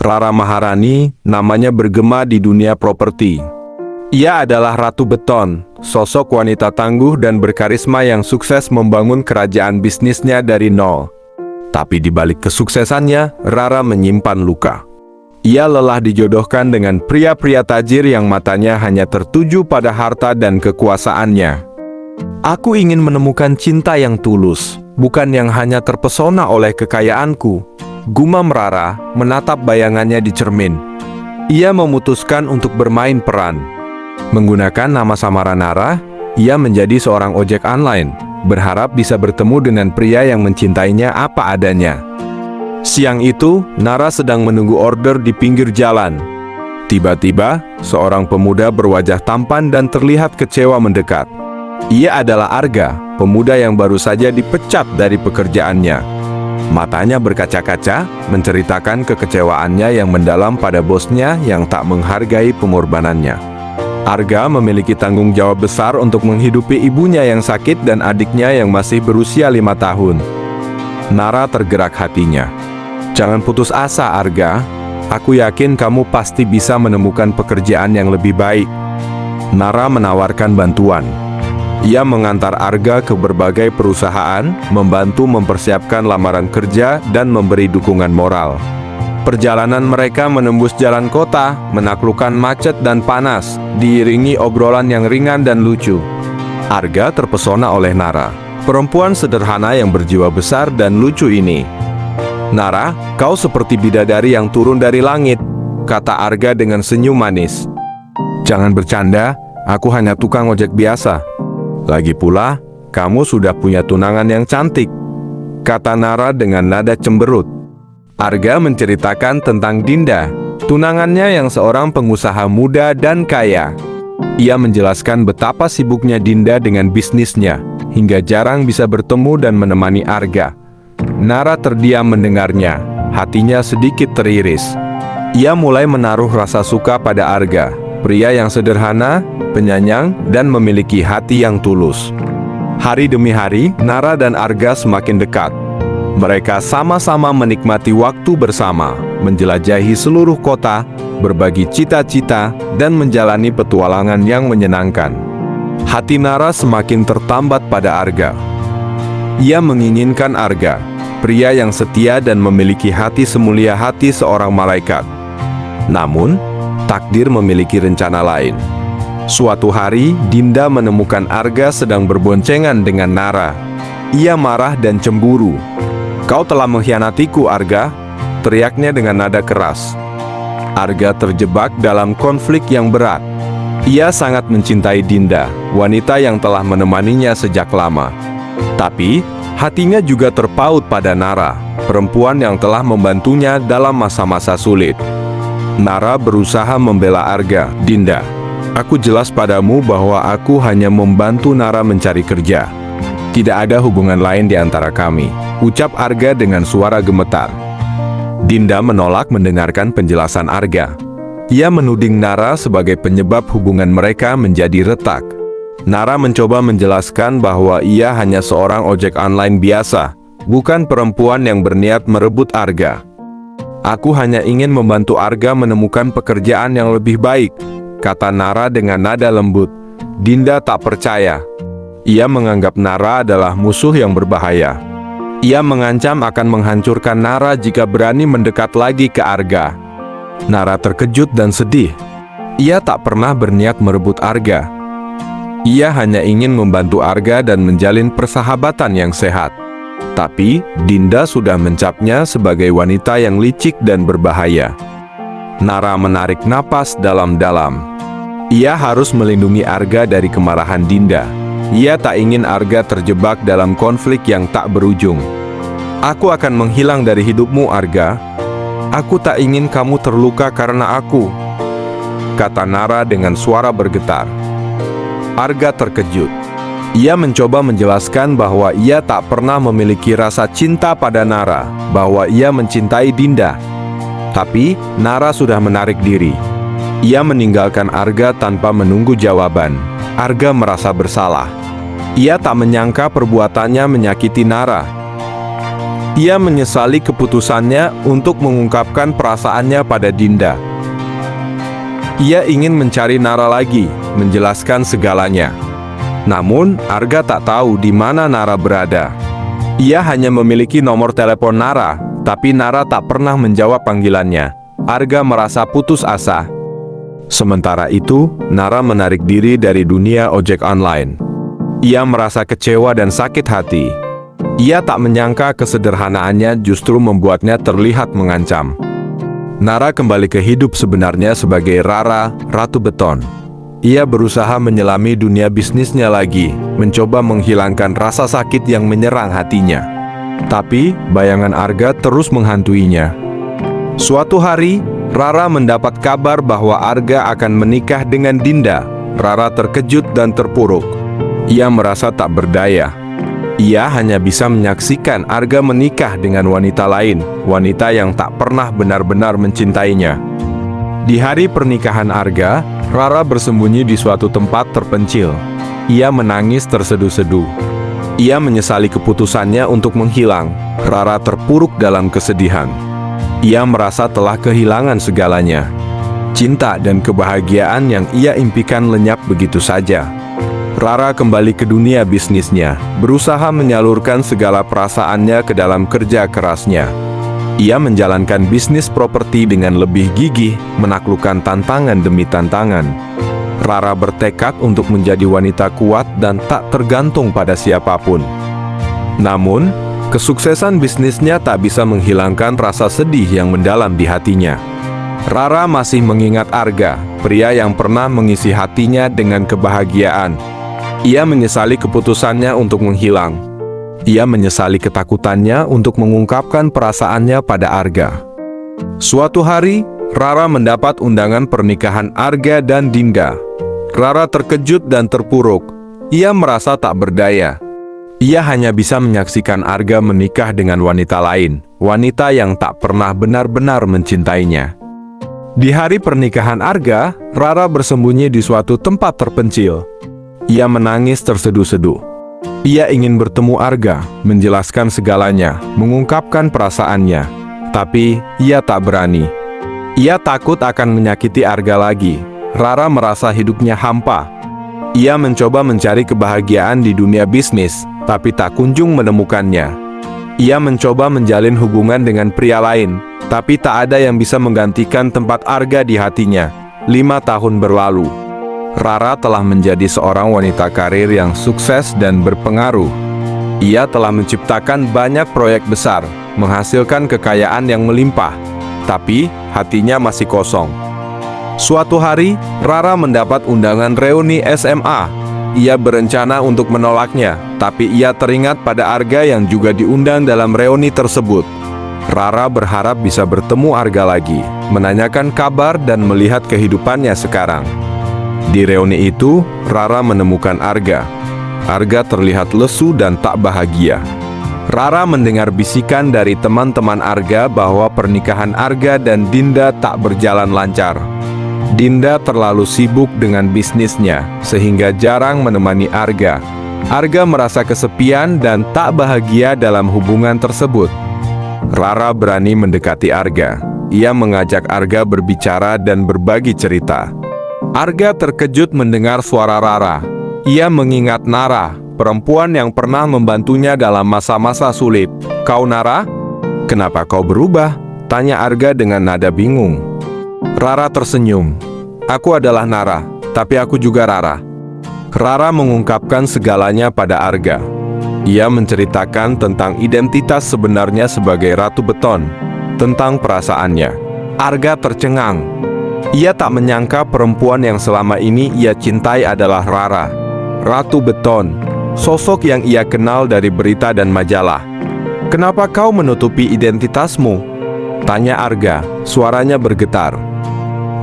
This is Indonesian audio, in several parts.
Rara Maharani, namanya bergema di dunia properti. Ia adalah Ratu Beton, sosok wanita tangguh dan berkarisma yang sukses membangun kerajaan bisnisnya dari nol. Tapi di balik kesuksesannya, Rara menyimpan luka. Ia lelah dijodohkan dengan pria-pria tajir yang matanya hanya tertuju pada harta dan kekuasaannya. Aku ingin menemukan cinta yang tulus, bukan yang hanya terpesona oleh kekayaanku, gumam Rara menatap bayangannya di cermin. Ia memutuskan untuk bermain peran. Menggunakan nama samaran Nara, ia menjadi seorang ojek online, berharap bisa bertemu dengan pria yang mencintainya apa adanya. Siang itu, Nara sedang menunggu order di pinggir jalan. Tiba-tiba, seorang pemuda berwajah tampan dan terlihat kecewa mendekat. Ia adalah Arga, pemuda yang baru saja dipecat dari pekerjaannya. Matanya berkaca-kaca, menceritakan kekecewaannya yang mendalam pada bosnya yang tak menghargai pengorbanannya. Arga memiliki tanggung jawab besar untuk menghidupi ibunya yang sakit dan adiknya yang masih berusia 5 tahun. Nara tergerak hatinya. Jangan putus asa, Arga. Aku yakin kamu pasti bisa menemukan pekerjaan yang lebih baik. Nara menawarkan bantuan. Ia mengantar Arga ke berbagai perusahaan, membantu mempersiapkan lamaran kerja, dan memberi dukungan moral. Perjalanan mereka menembus jalan kota, menaklukkan macet dan panas, diiringi obrolan yang ringan dan lucu. Arga terpesona oleh Nara, perempuan sederhana yang berjiwa besar dan lucu ini. Nara, kau seperti bidadari yang turun dari langit, kata Arga dengan senyum manis. Jangan bercanda, aku hanya tukang ojek biasa. Lagi pula, kamu sudah punya tunangan yang cantik, kata Nara dengan nada cemberut. Arga menceritakan tentang Dinda, tunangannya yang seorang pengusaha muda dan kaya. Ia menjelaskan betapa sibuknya Dinda dengan bisnisnya, hingga jarang bisa bertemu dan menemani Arga. Nara terdiam mendengarnya, hatinya sedikit teriris. Ia mulai menaruh rasa suka pada Arga, pria yang sederhana, penyayang, dan memiliki hati yang tulus. Hari demi hari, Nara dan Arga semakin dekat. Mereka sama-sama menikmati waktu bersama, menjelajahi seluruh kota, berbagi cita-cita, dan menjalani petualangan yang menyenangkan. Hati Nara semakin tertambat pada Arga. Ia menginginkan Arga, pria yang setia dan memiliki hati semulia hati seorang malaikat. Namun, takdir memiliki rencana lain. Suatu hari, Dinda menemukan Arga sedang berboncengan dengan Nara. Ia marah dan cemburu. Kau telah mengkhianatiku, Arga, teriaknya dengan nada keras. Arga terjebak dalam konflik yang berat. Ia sangat mencintai Dinda, wanita yang telah menemaninya sejak lama. Tapi, hatinya juga terpaut pada Nara, perempuan yang telah membantunya dalam masa-masa sulit. Nara berusaha membela Arga. Dinda, aku jelas padamu bahwa aku hanya membantu Nara mencari kerja. Tidak ada hubungan lain di antara kami, ucap Arga dengan suara gemetar. Dinda menolak mendengarkan penjelasan Arga. Ia menuding Nara sebagai penyebab hubungan mereka menjadi retak. Nara mencoba menjelaskan bahwa ia hanya seorang ojek online biasa, bukan perempuan yang berniat merebut Arga. Aku hanya ingin membantu Arga menemukan pekerjaan yang lebih baik, kata Nara dengan nada lembut. Dinda tak percaya. Ia menganggap Nara adalah musuh yang berbahaya. Ia mengancam akan menghancurkan Nara jika berani mendekat lagi ke Arga. Nara terkejut dan sedih. Ia tak pernah berniat merebut Arga. Ia hanya ingin membantu Arga dan menjalin persahabatan yang sehat. Tapi, Dinda sudah mencapnya sebagai wanita yang licik dan berbahaya. Nara menarik napas dalam-dalam. Ia harus melindungi Arga dari kemarahan Dinda. Ia tak ingin Arga terjebak dalam konflik yang tak berujung. Aku akan menghilang dari hidupmu, Arga. Aku tak ingin kamu terluka karena aku, kata Nara dengan suara bergetar. Arga terkejut. Ia mencoba menjelaskan bahwa ia tak pernah memiliki rasa cinta pada Nara, bahwa ia mencintai Dinda. Tapi, Nara sudah menarik diri. Ia meninggalkan Arga tanpa menunggu jawaban. Arga merasa bersalah. Ia tak menyangka perbuatannya menyakiti Nara. Ia menyesali keputusannya untuk mengungkapkan perasaannya pada Dinda. Ia ingin mencari Nara lagi, menjelaskan segalanya. Namun, Arga tak tahu di mana Nara berada. Ia hanya memiliki nomor telepon Nara, tapi Nara tak pernah menjawab panggilannya. Arga merasa putus asa. Sementara itu, Nara menarik diri dari dunia ojek online. Ia merasa kecewa dan sakit hati. Ia tak menyangka kesederhanaannya justru membuatnya terlihat mengancam. Nara kembali ke hidup sebenarnya sebagai Rara, Ratu Beton. Ia berusaha menyelami dunia bisnisnya lagi, mencoba menghilangkan rasa sakit yang menyerang hatinya. Tapi, bayangan Arga terus menghantuinya. Suatu hari, Rara mendapat kabar bahwa Arga akan menikah dengan Dinda. Rara terkejut dan terpuruk. Ia merasa tak berdaya. Ia hanya bisa menyaksikan Arga menikah dengan wanita lain, wanita yang tak pernah benar-benar mencintainya. Di hari pernikahan Arga, Rara bersembunyi di suatu tempat terpencil. Ia menangis terseduh-seduh. Ia menyesali keputusannya untuk menghilang. Rara terpuruk dalam kesedihan. Ia merasa telah kehilangan segalanya. Cinta dan kebahagiaan yang ia impikan lenyap begitu saja. Rara kembali ke dunia bisnisnya, berusaha menyalurkan segala perasaannya ke dalam kerja kerasnya. Ia menjalankan bisnis properti dengan lebih gigih, menaklukkan tantangan demi tantangan. Rara bertekad untuk menjadi wanita kuat dan tak tergantung pada siapapun. Namun, kesuksesan bisnisnya tak bisa menghilangkan rasa sedih yang mendalam di hatinya. Rara masih mengingat Arga, pria yang pernah mengisi hatinya dengan kebahagiaan. Ia menyesali keputusannya untuk menghilang. Ia menyesali ketakutannya untuk mengungkapkan perasaannya pada Arga. Suatu hari, Rara mendapat undangan pernikahan Arga dan Dinda. Rara terkejut dan terpuruk. Ia merasa tak berdaya. Ia hanya bisa menyaksikan Arga menikah dengan wanita lain, wanita yang tak pernah benar-benar mencintainya. Di hari pernikahan Arga, Rara bersembunyi di suatu tempat terpencil. Ia menangis terseduh-seduh. Ia ingin bertemu Arga, menjelaskan segalanya, mengungkapkan perasaannya. Tapi, ia tak berani. Ia takut akan menyakiti Arga lagi. Rara merasa hidupnya hampa. Ia mencoba mencari kebahagiaan di dunia bisnis, tapi tak kunjung menemukannya. Ia mencoba menjalin hubungan dengan pria lain, tapi tak ada yang bisa menggantikan tempat Arga di hatinya. 5 tahun berlalu. Rara telah menjadi seorang wanita karir yang sukses dan berpengaruh. Ia telah menciptakan banyak proyek besar, menghasilkan kekayaan yang melimpah, tapi hatinya masih kosong. Suatu hari, Rara mendapat undangan reuni SMA. Ia berencana untuk menolaknya, tapi ia teringat pada Arga yang juga diundang dalam reuni tersebut. Rara berharap bisa bertemu Arga lagi, menanyakan kabar dan melihat kehidupannya sekarang. Di reuni itu, Rara menemukan Arga. Arga terlihat lesu dan tak bahagia. Rara mendengar bisikan dari teman-teman Arga bahwa pernikahan Arga dan Dinda tak berjalan lancar. Dinda terlalu sibuk dengan bisnisnya, sehingga jarang menemani Arga. Arga merasa kesepian dan tak bahagia dalam hubungan tersebut. Rara berani mendekati Arga. Ia mengajak Arga berbicara dan berbagi cerita. Arga terkejut mendengar suara Rara. Ia mengingat Nara, perempuan yang pernah membantunya dalam masa-masa sulit. "Kau Nara? Kenapa kau berubah?" tanya Arga dengan nada bingung. Rara tersenyum. "Aku adalah Nara, tapi aku juga Rara." Rara mengungkapkan segalanya pada Arga. Ia menceritakan tentang identitas sebenarnya sebagai Ratu Beton, tentang perasaannya. Arga tercengang. Ia tak menyangka perempuan yang selama ini ia cintai adalah Rara, Ratu Beton, sosok yang ia kenal dari berita dan majalah. "Kenapa kau menutupi identitasmu?" tanya Arga, suaranya bergetar.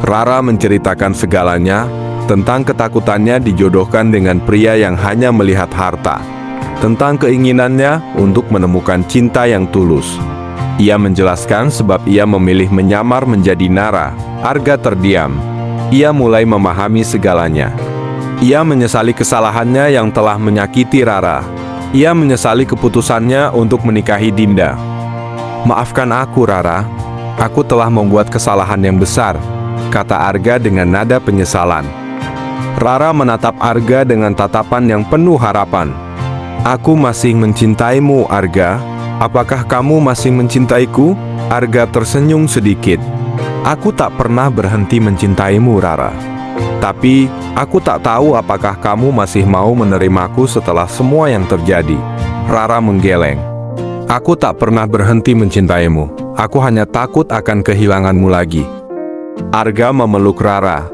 Rara menceritakan segalanya, tentang ketakutannya dijodohkan dengan pria yang hanya melihat harta, tentang keinginannya untuk menemukan cinta yang tulus. Ia menjelaskan sebab ia memilih menyamar menjadi Nara. Arga terdiam. Ia mulai memahami segalanya. Ia menyesali kesalahannya yang telah menyakiti Rara. Ia menyesali keputusannya untuk menikahi Dinda. Maafkan aku, Rara. Aku telah membuat kesalahan yang besar, kata Arga dengan nada penyesalan. Rara menatap Arga dengan tatapan yang penuh harapan. Aku masih mencintaimu, Arga. Apakah kamu masih mencintaiku? Arga tersenyum sedikit. Aku tak pernah berhenti mencintaimu, Rara. Tapi, aku tak tahu apakah kamu masih mau menerimaku setelah semua yang terjadi. Rara menggeleng. Aku tak pernah berhenti mencintaimu. Aku hanya takut akan kehilanganmu lagi. Arga memeluk Rara.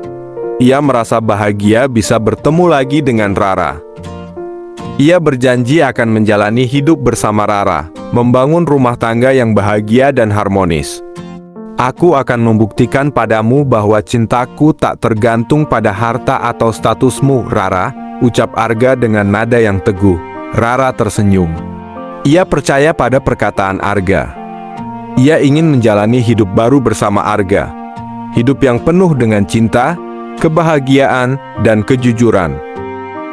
Ia merasa bahagia bisa bertemu lagi dengan Rara. Ia berjanji akan menjalani hidup bersama Rara, membangun rumah tangga yang bahagia dan harmonis. Aku akan membuktikan padamu bahwa cintaku tak tergantung pada harta atau statusmu, Rara, ucap Arga dengan nada yang teguh. Rara tersenyum. Ia percaya pada perkataan Arga. Ia ingin menjalani hidup baru bersama Arga. Hidup yang penuh dengan cinta, kebahagiaan, dan kejujuran.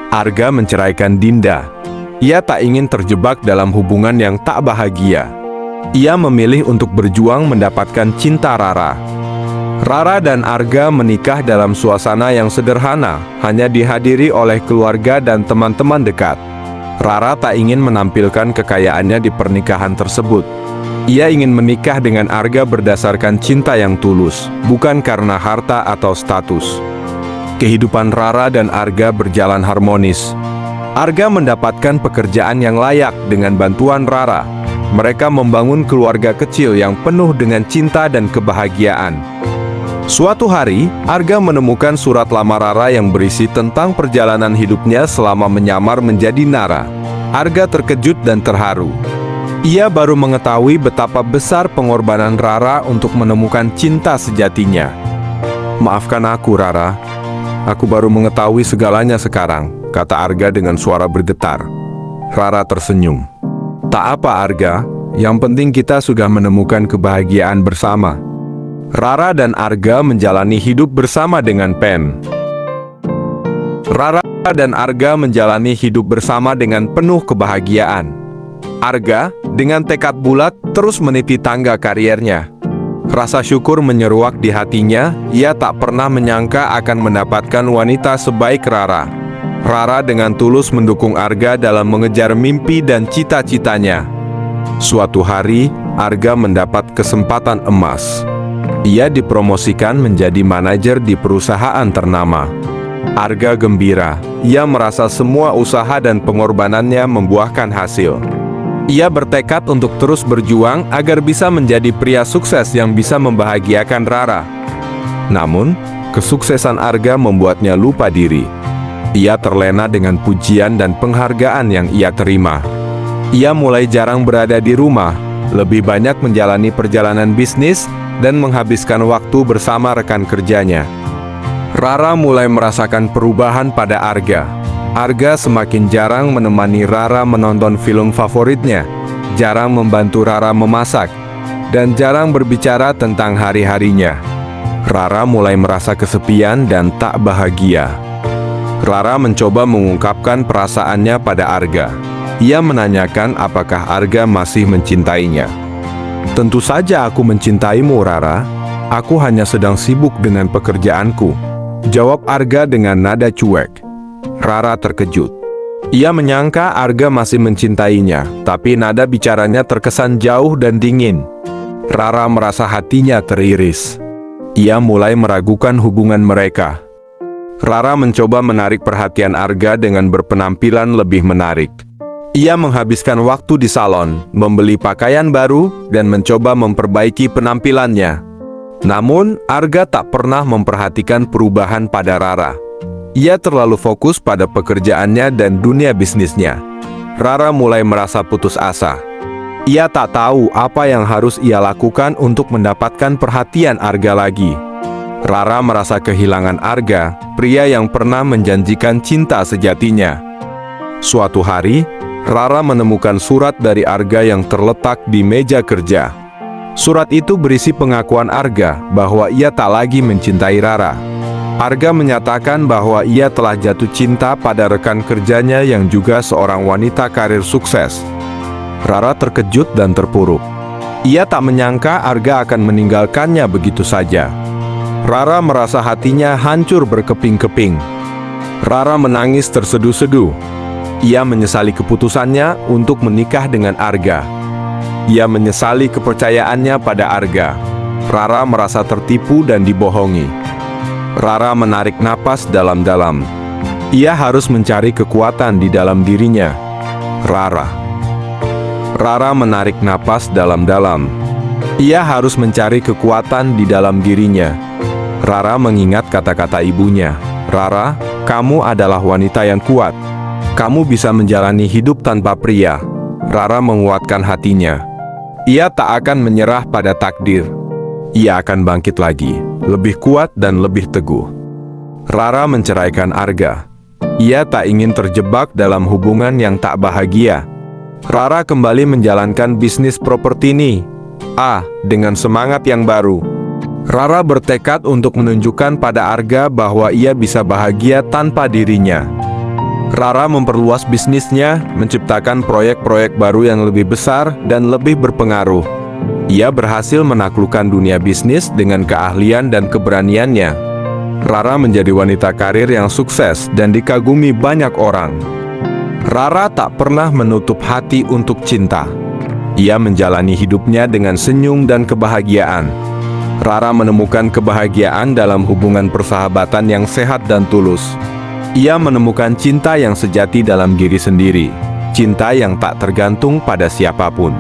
Arga menceraikan Dinda. Ia tak ingin terjebak dalam hubungan yang tak bahagia. Ia memilih untuk berjuang mendapatkan cinta Rara. Rara dan Arga menikah dalam suasana yang sederhana, hanya dihadiri oleh keluarga dan teman-teman dekat. Rara tak ingin menampilkan kekayaannya di pernikahan tersebut. Ia ingin menikah dengan Arga berdasarkan cinta yang tulus, bukan karena harta atau status. Kehidupan Rara dan Arga berjalan harmonis. Arga mendapatkan pekerjaan yang layak dengan bantuan Rara. Mereka membangun keluarga kecil yang penuh dengan cinta dan kebahagiaan. Suatu hari, Arga menemukan surat lama Rara yang berisi tentang perjalanan hidupnya selama menyamar menjadi Nara. Arga terkejut dan terharu. Ia baru mengetahui betapa besar pengorbanan Rara untuk menemukan cinta sejatinya. Maafkan aku, Rara. Aku baru mengetahui segalanya sekarang, kata Arga dengan suara bergetar. Rara tersenyum. Tak apa, Arga. Yang penting kita sudah menemukan kebahagiaan bersama. Rara dan Arga menjalani hidup bersama dengan Pen. Rara dan Arga menjalani hidup bersama dengan penuh kebahagiaan. Arga, dengan tekad bulat, terus meniti tangga kariernya. Rasa syukur menyeruak di hatinya, ia tak pernah menyangka akan mendapatkan wanita sebaik Rara. Rara dengan tulus mendukung Arga dalam mengejar mimpi dan cita-citanya. Suatu hari, Arga mendapat kesempatan emas. Ia dipromosikan menjadi manajer di perusahaan ternama. Arga gembira. Ia merasa semua usaha dan pengorbanannya membuahkan hasil. Ia bertekad untuk terus berjuang agar bisa menjadi pria sukses yang bisa membahagiakan Rara. Namun, kesuksesan Arga membuatnya lupa diri. Ia terlena dengan pujian dan penghargaan yang ia terima. Ia mulai jarang berada di rumah, lebih banyak menjalani perjalanan bisnis, dan menghabiskan waktu bersama rekan kerjanya. Rara mulai merasakan perubahan pada Arga. Arga semakin jarang menemani Rara menonton film favoritnya, jarang membantu Rara memasak, dan jarang berbicara tentang hari-harinya. Rara mulai merasa kesepian dan tak bahagia. Rara mencoba mengungkapkan perasaannya pada Arga. Ia menanyakan apakah Arga masih mencintainya. Tentu saja aku mencintaimu, Rara. Aku hanya sedang sibuk dengan pekerjaanku, jawab Arga dengan nada cuek. Rara terkejut. Ia menyangka Arga masih mencintainya, tapi nada bicaranya terkesan jauh dan dingin. Rara merasa hatinya teriris. Ia mulai meragukan hubungan mereka. Rara mencoba menarik perhatian Arga dengan berpenampilan lebih menarik. Ia menghabiskan waktu di salon, membeli pakaian baru, dan mencoba memperbaiki penampilannya. Namun, Arga tak pernah memperhatikan perubahan pada Rara. Ia terlalu fokus pada pekerjaannya dan dunia bisnisnya. Rara mulai merasa putus asa. Ia tak tahu apa yang harus ia lakukan untuk mendapatkan perhatian Arga lagi. Rara merasa kehilangan Arga, pria yang pernah menjanjikan cinta sejatinya. Suatu hari, Rara menemukan surat dari Arga yang terletak di meja kerja. Surat itu berisi pengakuan Arga bahwa ia tak lagi mencintai Rara. Arga menyatakan bahwa ia telah jatuh cinta pada rekan kerjanya yang juga seorang wanita karir sukses. Rara terkejut dan terpuruk. Ia tak menyangka Arga akan meninggalkannya begitu saja. Rara merasa hatinya hancur berkeping-keping. Rara menangis terseduh-seduh. Ia menyesali keputusannya untuk menikah dengan Arga. Ia menyesali kepercayaannya pada Arga. Rara merasa tertipu dan dibohongi. Rara menarik napas dalam-dalam. Ia harus mencari kekuatan di dalam dirinya. Rara menarik napas dalam-dalam. Ia harus mencari kekuatan di dalam dirinya. Rara mengingat kata-kata ibunya. Rara, kamu adalah wanita yang kuat. Kamu bisa menjalani hidup tanpa pria. Rara menguatkan hatinya. Ia tak akan menyerah pada takdir. Ia akan bangkit lagi, lebih kuat dan lebih teguh. Rara menceraikan Arga. Ia tak ingin terjebak dalam hubungan yang tak bahagia. Rara kembali menjalankan bisnis properti ini. Dengan semangat yang baru. Rara bertekad untuk menunjukkan pada Arga bahwa ia bisa bahagia tanpa dirinya. Rara memperluas bisnisnya, menciptakan proyek-proyek baru yang lebih besar dan lebih berpengaruh. Ia berhasil menaklukkan dunia bisnis dengan keahlian dan keberaniannya. Rara menjadi wanita karir yang sukses dan dikagumi banyak orang. Rara tak pernah menutup hati untuk cinta. Ia menjalani hidupnya dengan senyum dan kebahagiaan. Rara menemukan kebahagiaan dalam hubungan persahabatan yang sehat dan tulus. Ia menemukan cinta yang sejati dalam diri sendiri, cinta yang tak tergantung pada siapapun.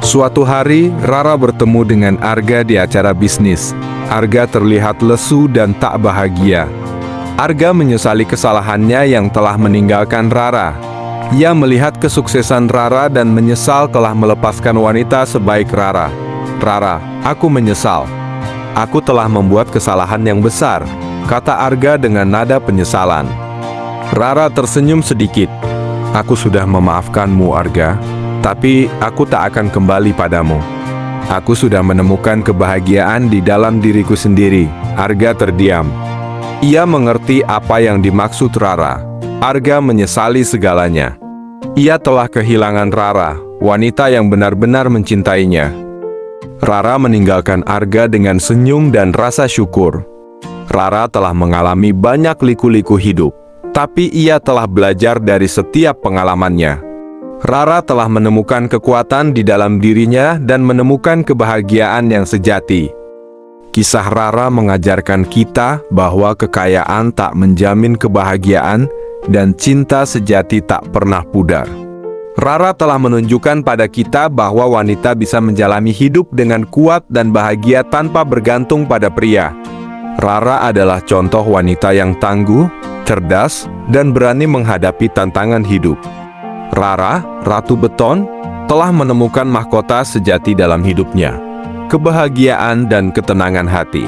Suatu hari, Rara bertemu dengan Arga di acara bisnis. Arga terlihat lesu dan tak bahagia. Arga menyesali kesalahannya yang telah meninggalkan Rara. Ia melihat kesuksesan Rara dan menyesal telah melepaskan wanita sebaik Rara. Rara, aku menyesal. Aku telah membuat kesalahan yang besar, kata Arga dengan nada penyesalan. Rara tersenyum sedikit. Aku sudah memaafkanmu, Arga, tapi aku tak akan kembali padamu. Aku sudah menemukan kebahagiaan di dalam diriku sendiri. Arga terdiam. Ia mengerti apa yang dimaksud Rara. Arga menyesali segalanya. Ia telah kehilangan Rara, wanita yang benar-benar mencintainya. Rara meninggalkan Arga dengan senyum dan rasa syukur. Rara telah mengalami banyak liku-liku hidup, tapi ia telah belajar dari setiap pengalamannya. Rara telah menemukan kekuatan di dalam dirinya dan menemukan kebahagiaan yang sejati. Kisah Rara mengajarkan kita bahwa kekayaan tak menjamin kebahagiaan dan cinta sejati tak pernah pudar. Rara telah menunjukkan pada kita bahwa wanita bisa menjalani hidup dengan kuat dan bahagia tanpa bergantung pada pria. Rara adalah contoh wanita yang tangguh, cerdas, dan berani menghadapi tantangan hidup. Rara, Ratu Beton, telah menemukan mahkota sejati dalam hidupnya. Kebahagiaan dan ketenangan hati.